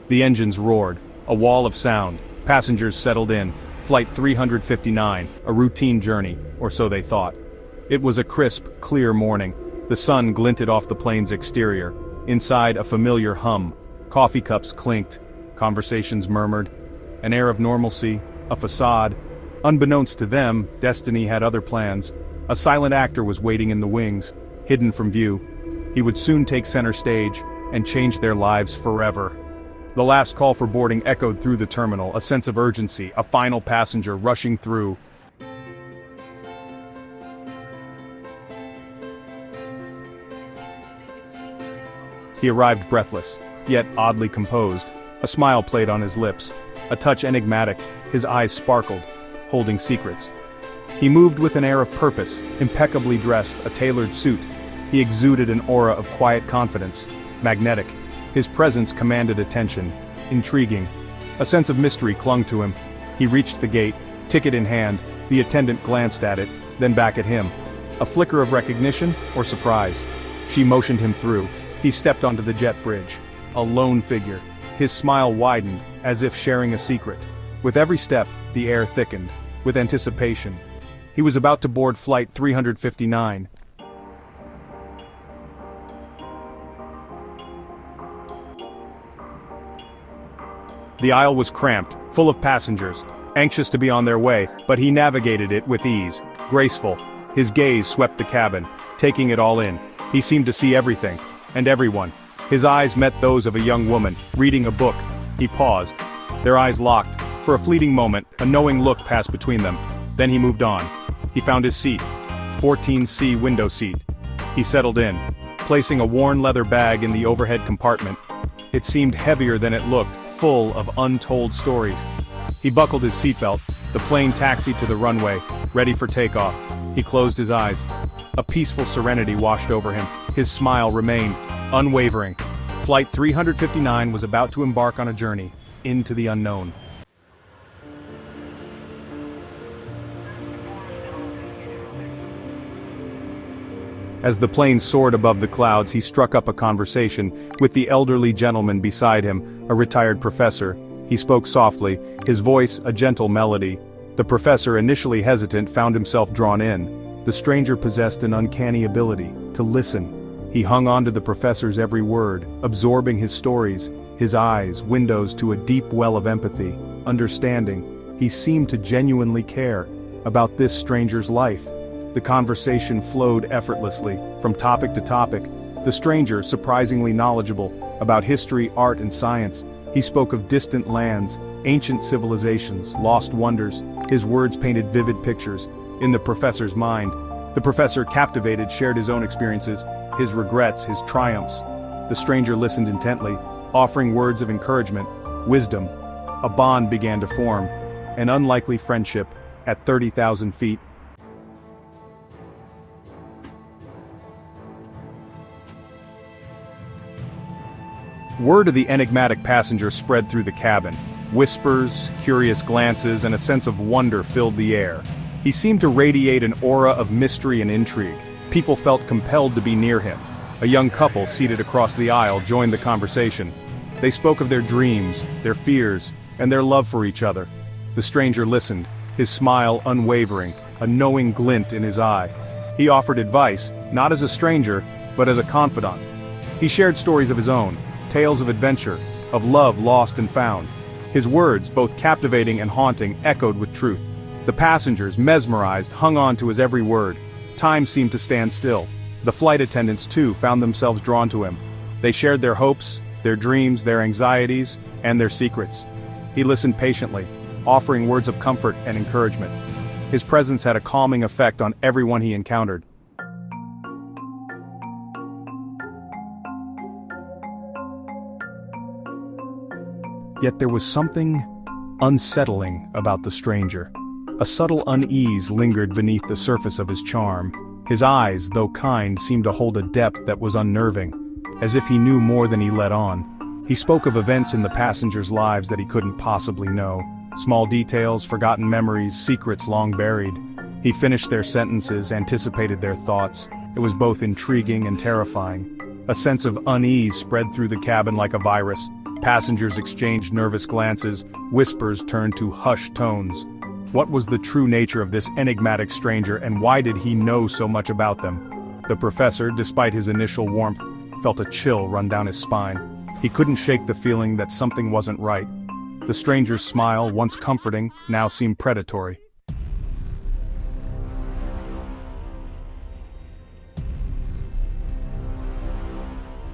The engines roared, a wall of sound. Passengers settled in. Flight 359, a routine journey, or so they thought. It was a crisp, clear morning. The sun glinted off the plane's exterior. Inside, a familiar hum. Coffee cups clinked. Conversations murmured. An air of normalcy, a facade. Unbeknownst to them, destiny had other plans. A silent actor was waiting in the wings, hidden from view. He would soon take center stage and change their lives forever. The last call for boarding echoed through the terminal, a sense of urgency, a final passenger rushing through. He arrived breathless, yet oddly composed. A smile played on his lips, a touch enigmatic, his eyes sparkled, holding secrets. He moved with an air of purpose, impeccably dressed, a tailored suit. He exuded an aura of quiet confidence, magnetic. His presence commanded attention, intriguing. A sense of mystery clung to him. He reached the gate, ticket in hand. The attendant glanced at it, then back at him. A flicker of recognition or surprise. She motioned him through. He stepped onto the jet bridge. A lone figure. His smile widened, as if sharing a secret. With every step, the air thickened, with anticipation. He was about to board Flight 359. The aisle was cramped, full of passengers, anxious to be on their way, but he navigated it with ease, graceful. His gaze swept the cabin, taking it all in. He seemed to see everything, and everyone. His eyes met those of a young woman, reading a book. He paused. Their eyes locked. For a fleeting moment, a knowing look passed between them. Then he moved on. He found his seat. 14C window seat. He settled in, placing a worn leather bag in the overhead compartment. It seemed heavier than it looked, full of untold stories. He buckled his seatbelt. The plane taxied to the runway, ready for takeoff. He closed his eyes. A peaceful serenity washed over him. His smile remained, unwavering. Flight 359 was about to embark on a journey into the unknown. As the plane soared above the clouds, he struck up a conversation with the elderly gentleman beside him, a retired professor. He spoke softly, his voice a gentle melody. The professor, initially hesitant, found himself drawn in. The stranger possessed an uncanny ability to listen. He hung on to the professor's every word, absorbing his stories, his eyes windows to a deep well of empathy, understanding. He seemed to genuinely care about this stranger's life. The conversation flowed effortlessly, from topic to topic. The stranger, surprisingly knowledgeable about history, art, and science. He spoke of distant lands, ancient civilizations, lost wonders. His words painted vivid pictures in the professor's mind. The professor, captivated, shared his own experiences, his regrets, his triumphs. The stranger listened intently, offering words of encouragement, wisdom. A bond began to form, an unlikely friendship at 30,000 feet. Word of the enigmatic passenger spread through the cabin. Whispers, curious glances, and a sense of wonder filled the air. He seemed to radiate an aura of mystery and intrigue. People felt compelled to be near him. A young couple seated across the aisle joined the conversation. They spoke of their dreams, their fears, and their love for each other. The stranger listened, his smile unwavering, a knowing glint in his eye. He offered advice, not as a stranger, but as a confidant. He shared stories of his own, tales of adventure, of love lost and found. His words, both captivating and haunting, echoed with truth. The passengers, mesmerized, hung on to his every word. Time seemed to stand still. The flight attendants, too, found themselves drawn to him. They shared their hopes, their dreams, their anxieties, and their secrets. He listened patiently, offering words of comfort and encouragement. His presence had a calming effect on everyone he encountered. Yet there was something unsettling about the stranger. A subtle unease lingered beneath the surface of his charm. His eyes, though kind, seemed to hold a depth that was unnerving, as if he knew more than he let on. He spoke of events in the passengers' lives that he couldn't possibly know. Small details, forgotten memories, secrets long buried. He finished their sentences, anticipated their thoughts. It was both intriguing and terrifying. A sense of unease spread through the cabin like a virus. Passengers exchanged nervous glances, whispers turned to hushed tones. What was the true nature of this enigmatic stranger, and why did he know so much about them? The professor, despite his initial warmth, felt a chill run down his spine. He couldn't shake the feeling that something wasn't right. The stranger's smile, once comforting, now seemed predatory.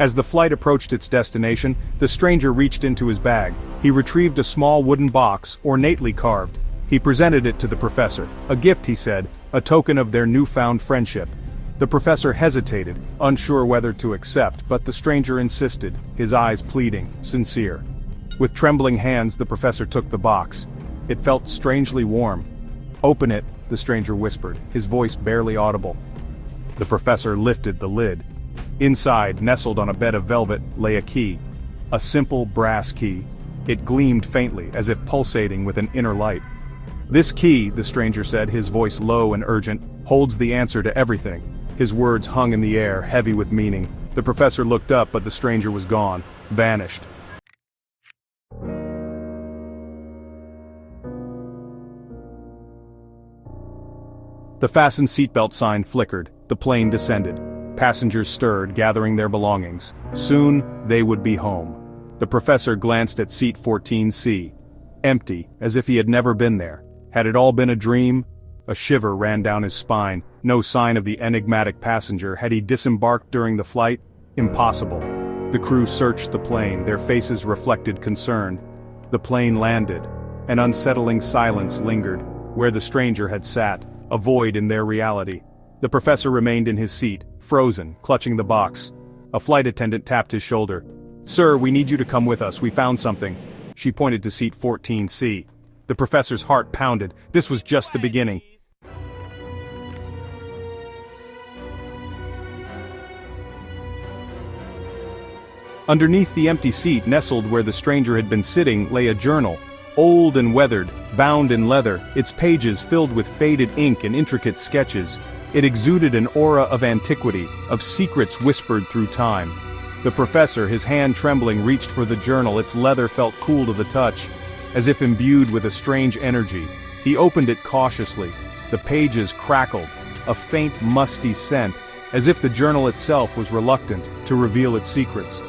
As the flight approached its destination, the stranger reached into his bag. He retrieved a small wooden box, ornately carved. He presented it to the professor. A gift, he said, a token of their newfound friendship. The professor hesitated, unsure whether to accept, but the stranger insisted, his eyes pleading, sincere. With trembling hands, the professor took the box. It felt strangely warm. "Open it," the stranger whispered, his voice barely audible. The professor lifted the lid. Inside, nestled on a bed of velvet, lay a key. A simple brass key. It gleamed faintly, as if pulsating with an inner light. "This key," the stranger said, his voice low and urgent, "holds the answer to everything." His words hung in the air, heavy with meaning. The professor looked up, but the stranger was gone, vanished. The fastened seatbelt sign flickered. The plane descended. Passengers stirred, gathering their belongings. Soon, they would be home. The professor glanced at seat 14C. Empty, as if he had never been there. Had it all been a dream? A shiver ran down his spine. No sign of the enigmatic passenger. Had he disembarked during the flight? Impossible. The crew searched the plane, their faces reflected concern. The plane landed. An unsettling silence lingered, where the stranger had sat, a void in their reality. The professor remained in his seat, frozen, clutching the box. A flight attendant tapped his shoulder. "Sir, we need you to come with us, we found something." She pointed to seat 14C. The professor's heart pounded. This was just the beginning. Underneath the empty seat, nestled where the stranger had been sitting, lay a journal. Old and weathered, bound in leather, its pages filled with faded ink and intricate sketches. It exuded an aura of antiquity, of secrets whispered through time. The professor, his hand trembling, reached for the journal. Its leather felt cool to the touch, as if imbued with a strange energy. He opened it cautiously. The pages crackled, a faint musty scent, as if the journal itself was reluctant to reveal its secrets.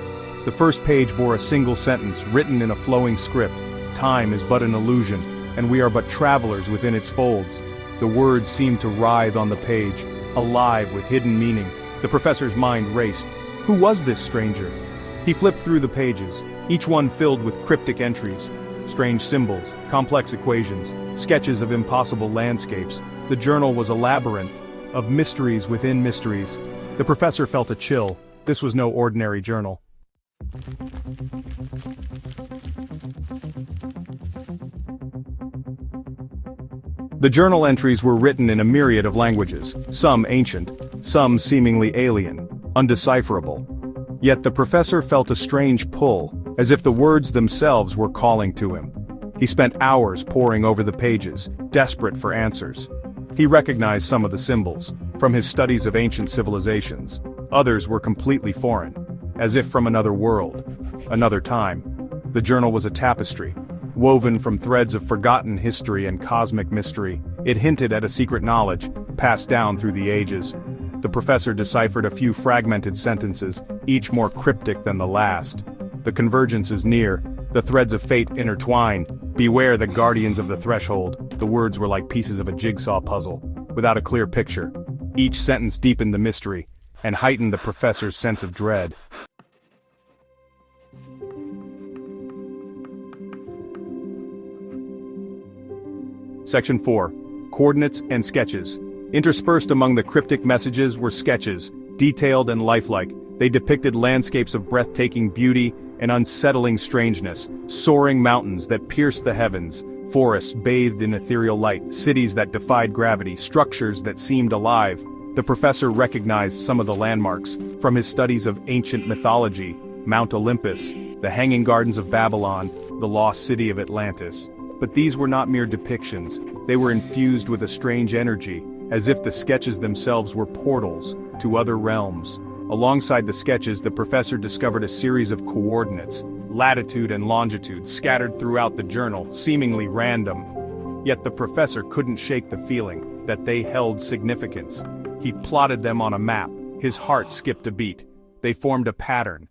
The first page bore a single sentence, written in a flowing script. "Time is but an illusion, and we are but travelers within its folds." The words seemed to writhe on the page, alive with hidden meaning. The professor's mind raced. Who was this stranger? He flipped through the pages, each one filled with cryptic entries. Strange symbols, complex equations, sketches of impossible landscapes. The journal was a labyrinth of mysteries within mysteries. The professor felt a chill. This was no ordinary journal. The journal entries were written in a myriad of languages, some ancient, some seemingly alien, undecipherable. Yet the professor felt a strange pull, as if the words themselves were calling to him. He spent hours poring over the pages, desperate for answers. He recognized some of the symbols, from his studies of ancient civilizations. Others were completely foreign, as if from another world, another time. The journal was a tapestry, woven from threads of forgotten history and cosmic mystery. It hinted at a secret knowledge, passed down through the ages. The professor deciphered a few fragmented sentences, each more cryptic than the last. The convergence is near, the threads of fate intertwine. Beware the guardians of the threshold. The words were like pieces of a jigsaw puzzle, without a clear picture. Each sentence deepened the mystery, and heightened the professor's sense of dread. Section 4. Coordinates and Sketches. Interspersed among the cryptic messages were sketches, detailed and lifelike. They depicted landscapes of breathtaking beauty and unsettling strangeness, soaring mountains that pierced the heavens, forests bathed in ethereal light, cities that defied gravity, structures that seemed alive. The professor recognized some of the landmarks, from his studies of ancient mythology, Mount Olympus, the Hanging Gardens of Babylon, the lost city of Atlantis. But these were not mere depictions. They were infused with a strange energy, as if the sketches themselves were portals to other realms. Alongside the sketches, the professor discovered a series of coordinates, latitude and longitude scattered throughout the journal, seemingly random. Yet the professor couldn't shake the feeling that they held significance. He plotted them on a map. His heart skipped a beat. They formed a pattern.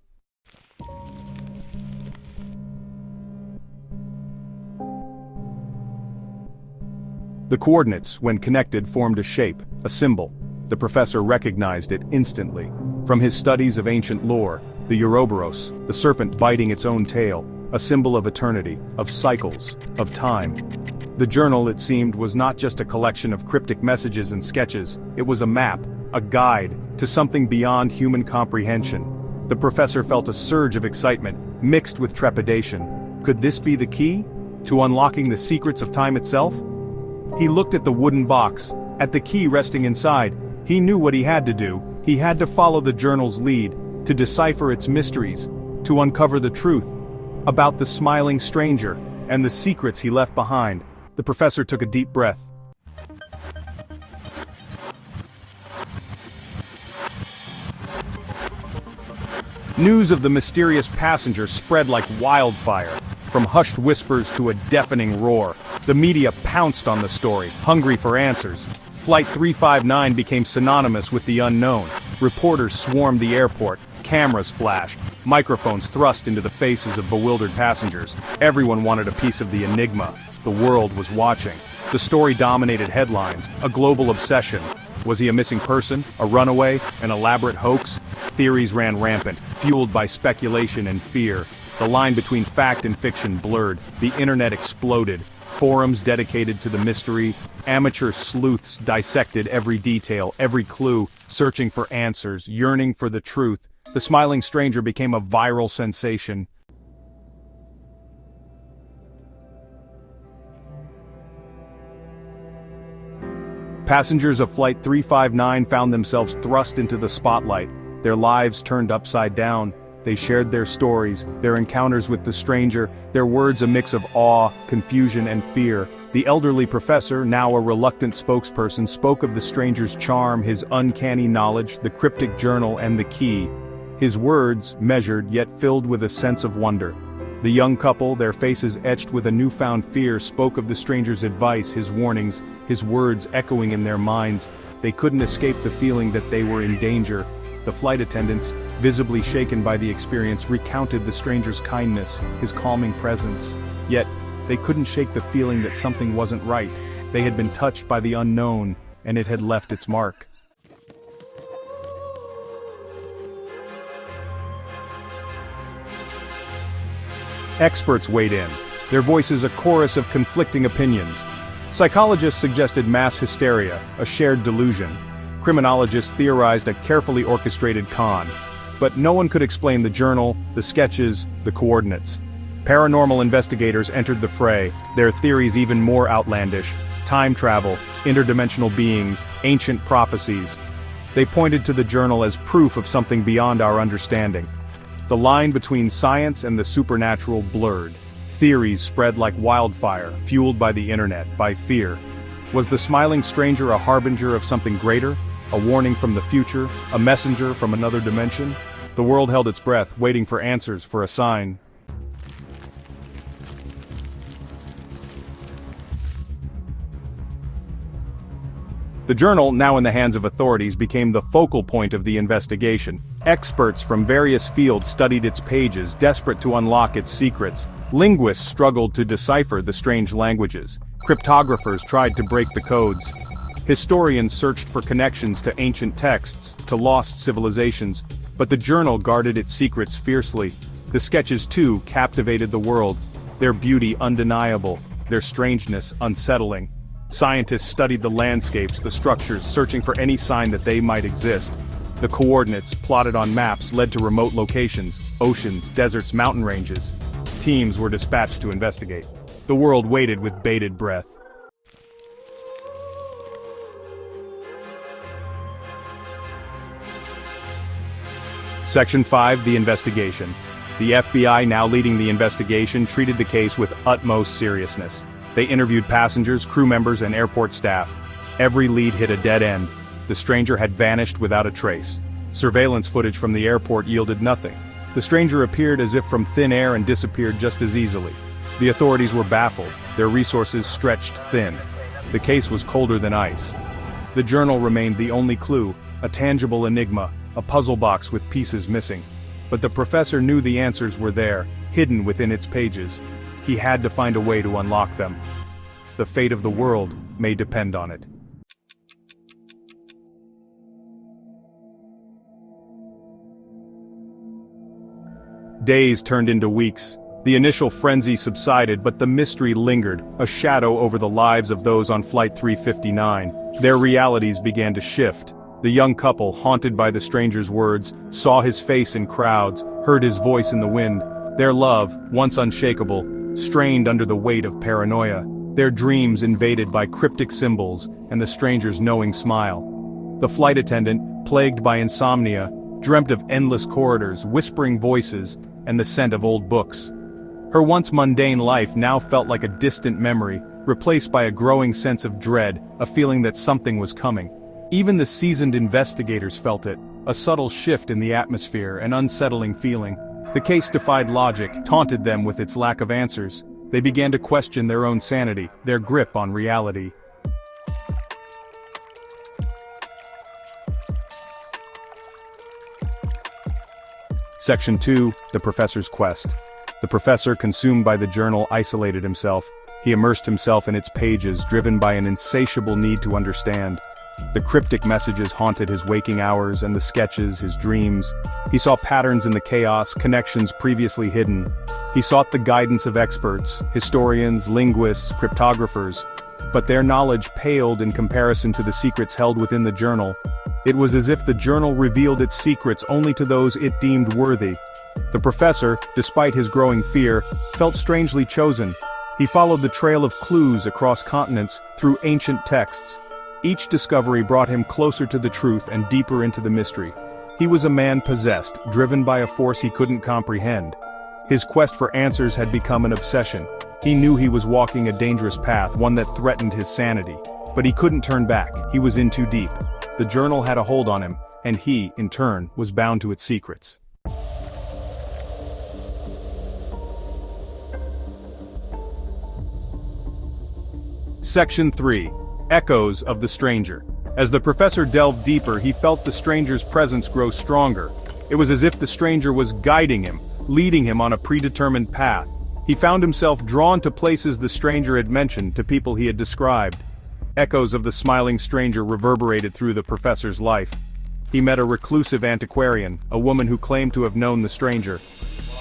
The coordinates, when connected, formed a shape, a symbol. The professor recognized it instantly. From his studies of ancient lore, the Ouroboros, the serpent biting its own tail, a symbol of eternity, of cycles, of time. The journal, it seemed, was not just a collection of cryptic messages and sketches. It was a map, a guide, to something beyond human comprehension. The professor felt a surge of excitement, mixed with trepidation. Could this be the key to unlocking the secrets of time itself? He looked at the wooden box, at the key resting inside. He knew what he had to do. He had to follow the journal's lead, to decipher its mysteries, to uncover the truth about the smiling stranger and the secrets he left behind. The professor took a deep breath. News of the mysterious passenger spread like wildfire. From hushed whispers to a deafening roar, the media pounced on the story, hungry for answers. Flight 359 became synonymous with the unknown. Reporters swarmed the airport, cameras flashed, microphones thrust into the faces of bewildered passengers. Everyone wanted a piece of the enigma. The world was watching. The story dominated headlines, a global obsession. Was he a missing person, a runaway, an elaborate hoax? Theories ran rampant, fueled by speculation and fear. The line between fact and fiction blurred. The internet exploded. Forums dedicated to the mystery. Amateur sleuths dissected every detail, every clue, searching for answers, yearning for the truth. The smiling stranger became a viral sensation. Passengers of Flight 359 found themselves thrust into the spotlight. Their lives turned upside down. They shared their stories, their encounters with the stranger, their words a mix of awe, confusion, and fear. The elderly professor, now a reluctant spokesperson, spoke of the stranger's charm, his uncanny knowledge, the cryptic journal, and the key. His words, measured yet filled with a sense of wonder. The young couple, their faces etched with a newfound fear, spoke of the stranger's advice, his warnings, his words echoing in their minds. They couldn't escape the feeling that they were in danger. The flight attendants, visibly shaken by the experience, recounted the stranger's kindness, his calming presence. Yet, they couldn't shake the feeling that something wasn't right. They had been touched by the unknown, and it had left its mark. Experts weighed in, their voices a chorus of conflicting opinions. Psychologists suggested mass hysteria, a shared delusion. Criminologists theorized a carefully orchestrated con. But no one could explain the journal, the sketches, the coordinates. Paranormal investigators entered the fray, their theories even more outlandish. Time travel, interdimensional beings, ancient prophecies. They pointed to the journal as proof of something beyond our understanding. The line between science and the supernatural blurred. Theories spread like wildfire, fueled by the internet, by fear. Was the smiling stranger a harbinger of something greater? A warning from the future? A messenger from another dimension? The world held its breath, waiting for answers, for a sign. The journal, now in the hands of authorities, became the focal point of the investigation. Experts from various fields studied its pages, desperate to unlock its secrets. Linguists struggled to decipher the strange languages. Cryptographers tried to break the codes. Historians searched for connections to ancient texts, to lost civilizations, but the journal guarded its secrets fiercely. The sketches, too, captivated the world, their beauty undeniable, their strangeness unsettling. Scientists studied the landscapes, the structures, searching for any sign that they might exist. The coordinates, plotted on maps, led to remote locations, oceans, deserts, mountain ranges. Teams were dispatched to investigate. The world waited with bated breath. Section 5, the investigation. The FBI, now leading the investigation, treated the case with utmost seriousness. They interviewed passengers, crew members, and airport staff. Every lead hit a dead end. The stranger had vanished without a trace. Surveillance footage from the airport yielded nothing. The stranger appeared as if from thin air and disappeared just as easily. The authorities were baffled, their resources stretched thin. The case was colder than ice. The journal remained the only clue, a tangible enigma, a puzzle box with pieces missing. But the professor knew the answers were there, hidden within its pages. He had to find a way to unlock them. The fate of the world may depend on it. Days turned into weeks. The initial frenzy subsided, but the mystery lingered, a shadow over the lives of those on Flight 359. Their realities began to shift. The young couple, haunted by the stranger's words, saw his face in crowds, heard his voice in the wind. Their love, once unshakable, strained under the weight of paranoia. Their dreams invaded by cryptic symbols and the stranger's knowing smile. The flight attendant, plagued by insomnia, dreamt of endless corridors, whispering voices, and the scent of old books. Her once mundane life now felt like a distant memory, replaced by a growing sense of dread, a feeling that something was coming. Even the seasoned investigators felt it, a subtle shift in the atmosphere, an unsettling feeling. The case defied logic, taunted them with its lack of answers. They began to question their own sanity, their grip on reality. Section 2, The Professor's Quest. The professor, consumed by the journal, isolated himself. He immersed himself in its pages, driven by an insatiable need to understand. The cryptic messages haunted his waking hours, and the sketches, his dreams. He saw patterns in the chaos, connections previously hidden. He sought the guidance of experts, historians, linguists, cryptographers. But their knowledge paled in comparison to the secrets held within the journal. It was as if the journal revealed its secrets only to those it deemed worthy. The professor, despite his growing fear, felt strangely chosen. He followed the trail of clues across continents, through ancient texts. Each discovery brought him closer to the truth and deeper into the mystery. He was a man possessed, driven by a force he couldn't comprehend. His quest for answers had become an obsession. He knew he was walking a dangerous path, one that threatened his sanity. But he couldn't turn back, he was in too deep. The journal had a hold on him, and he, in turn, was bound to its secrets. Section 3. Echoes of the Stranger. As the professor delved deeper, he felt the stranger's presence grow stronger. It was as if the stranger was guiding him, leading him on a predetermined path. He found himself drawn to places the stranger had mentioned, to people he had described. Echoes of the smiling stranger reverberated through the professor's life. He met a reclusive antiquarian, a woman who claimed to have known the stranger.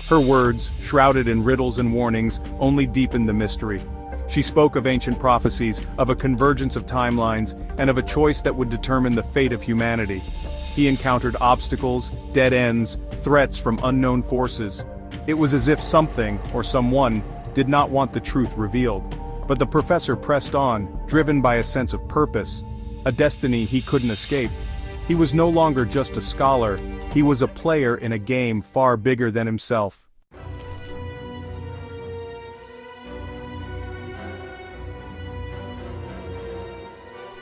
Her words, shrouded in riddles and warnings, only deepened the mystery. She spoke of ancient prophecies, of a convergence of timelines, and of a choice that would determine the fate of humanity. He encountered obstacles, dead ends, threats from unknown forces. It was as if something, or someone, did not want the truth revealed. But the professor pressed on, driven by a sense of purpose, a destiny he couldn't escape. He was no longer just a scholar, he was a player in a game far bigger than himself.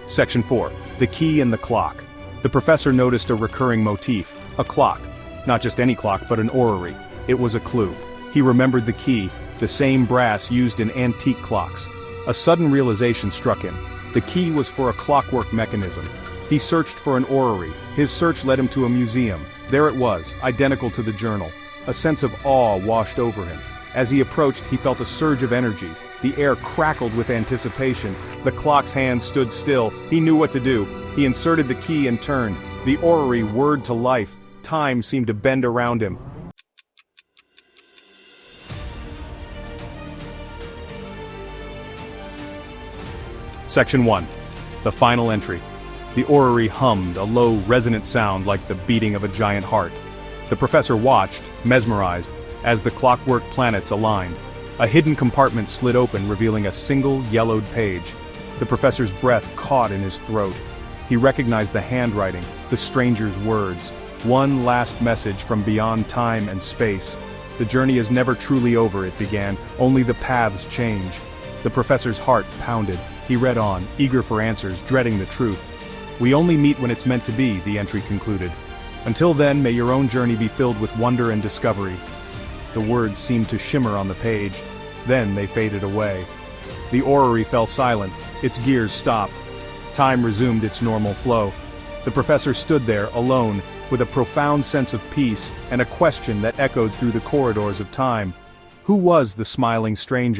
Section 4. The Key and the Clock. The professor noticed a recurring motif, a clock. Not just any clock, but an orrery. It was a clue. He remembered the key, the same brass used in antique clocks. A sudden realization struck him. The key was for a clockwork mechanism. He searched for an orrery. His search led him to a museum. There it was, identical to the journal. A sense of awe washed over him. As he approached, he felt a surge of energy. The air crackled with anticipation. The clock's hands stood still. He knew what to do. He inserted the key and turned. The orrery whirred to life. Time seemed to bend around him. Section 1. The Final Entry. The orrery hummed, a low, resonant sound like the beating of a giant heart. The professor watched, mesmerized, as the clockwork planets aligned. A hidden compartment slid open, revealing a single, yellowed page. The professor's breath caught in his throat. He recognized the handwriting, the stranger's words. One last message from beyond time and space. The journey is never truly over, it began. Only the paths change. The professor's heart pounded. He read on, eager for answers, dreading the truth. We only meet when it's meant to be, the entry concluded. Until then, may your own journey be filled with wonder and discovery." The words seemed to shimmer on the page. Then they faded away. The orrery fell silent, its gears stopped. Time resumed its normal flow. The professor stood there, alone, with a profound sense of peace and a question that echoed through the corridors of time. Who was the smiling stranger?